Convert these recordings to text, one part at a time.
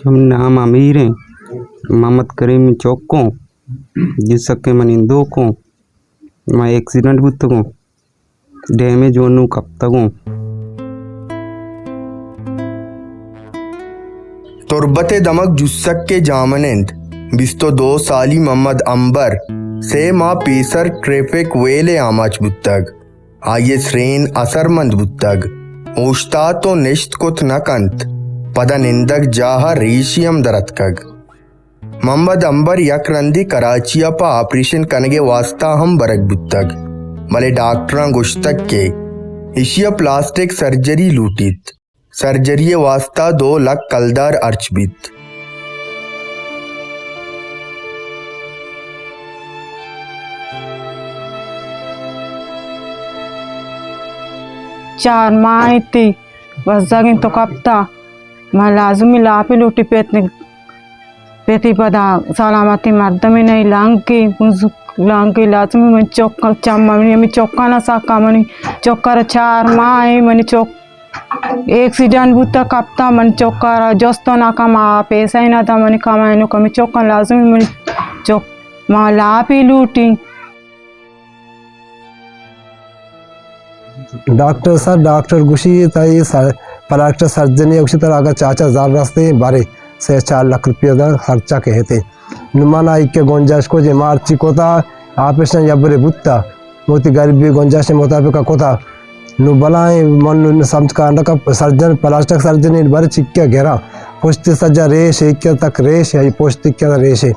हम नाम अमीर हैं मोहम्मद करीम चौको जिसके मनिंदो को मैं एक्सीडेंट बुतगो डैमेज वनु कप्तगो तुर्बते दमक जुस्सक के जामनिंद बिस्तो 2 साली मोहम्मद अंबर से माँ पेसर ट्रैफिक वेले आमाच बुत्तग आये श्रेन असरमंद बुत्तग ओश्ता तो निश्त कुत नकंत पदा निंदक जाहा रेशियम दरतकग मोहम्मद अंबर यकरंदी कराचिया पा ऑपरेशन कनगे वास्ता हम बरक बुत्तग भले डॉक्टरां गुश्तक के इशिया प्लास्टिक सर्जरी लूटित सर्जरी वास्ता 2 लाख कलदार अर्चबित चार माह थी बस जगिन तो कप्ता मैं लाजमी लापी लूटी पेती पदा सलामती मर्दमी नहीं लांगी लाजमी मन चौका चम्मनी मी चौका ना साका मनी चौका 4 माह मनी चौक एक्सीडेंट बुता कप्ता मन चौका जोस्तो ना कमा पैसा ही ना था मनी कमाएनो कमी चौका लाजमी मनी चौक माँ लापी लूटी डॉक्टर सर डॉक्टर गुशी ताई प्लास्टर सर्जरी उसी तरह अगर चाचा जार रास्ते बारे से 4 लाख रुपये का खर्चा कहते नुमाना इक्के गुंजाइश को जे मार्ची कोता ऑपरेशन यबरे बुत्ता मोती गरीबी गुंजाइश मुताबिक कोता नु बलाए मन समझ का अंडा का सर्जन प्लास्टिक सर्जरी बारे चिक्के घेरा पुष्टि सजा रेश इक्के तक रेश है पुष्टि क्या रेश है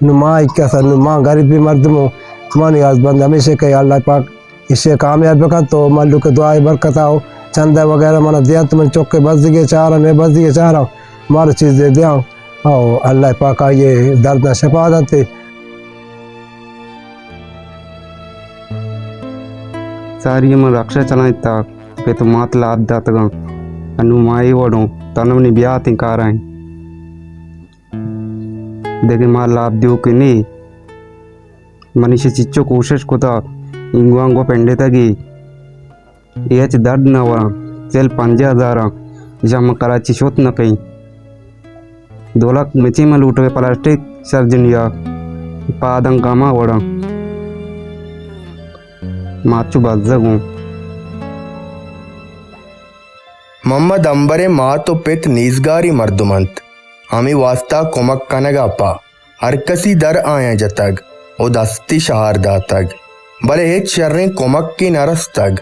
नुमा इक्के सर नुमा गरीबी मर्दमो मन याद बंद हमेशा के अल्लाह पाक इससे कामयाब का तो मल्लू के दुआ बरकत आओ चंदा वगैरह मना दिया तो मैं चौके बस दिए चाह रहा मैं बस दिए चाह रहा हूँ मार चीज़ दे दिया आओ अल्लाह पाक ये दर्द न शफा देते सारी मन रक्षा चलाए ता पे तो मात लाभ दातगा अनुमाई वडो तनमनी ब्याह ती कार आए देखे मार लाभ दियो कि नहीं मनीषे चिच्चो कोशिश को था इंगवांगो पेंडे तगी यच दर्द न वरा चल 5000 जम कराची शोत न कहीं 2 लाख मिची में लूटे प्लास्टिक सर्जनिया पादं कामा वड़ा माचू बाजगो मोहम्मद अंबरे माँ तो पित नीजगारी मर्दुमंत हमें वास्ता कुमक कनगा पा हर कसी दर आया जतग ओ दस्ती शहार दातग भले हेच शर्रे कुमक की नरस तग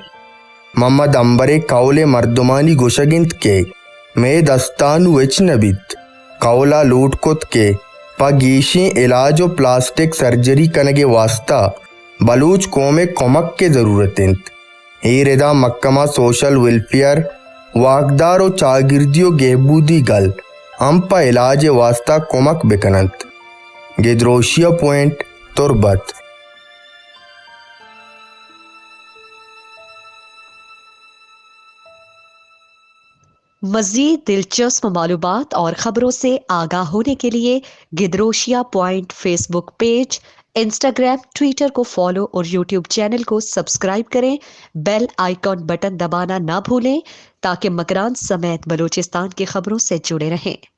मोहम्मद अंबरे कौले मर्दुमानी गुशगिंत के मैं दस्तानु विच नबित कौला लूट कुत के पगीशी इलाज और प्लास्टिक सर्जरी कनगे वास्ता बलूच कोमे कुमक के जरूरतिंत ए रिदा मक्कमा सोशल वेलफेयर वाकदार और चागिर्दियों गेहबूदी गल अम्पा इलाज वास्ता कुमक बिकनंत गिद्रोशिया पॉइंट तुर्बत। मज़ीद दिलचस्प मालूमात और ख़बरों से आगाह होने के लिए Gedrosia point Facebook page, Instagram, Twitter को फॉलो और यूट्यूब चैनल को सब्सक्राइब करें। बेल आइकॉन बटन दबाना ना भूलें ताकि मकरान समेत बलूचिस्तान की खबरों से जुड़े रहें।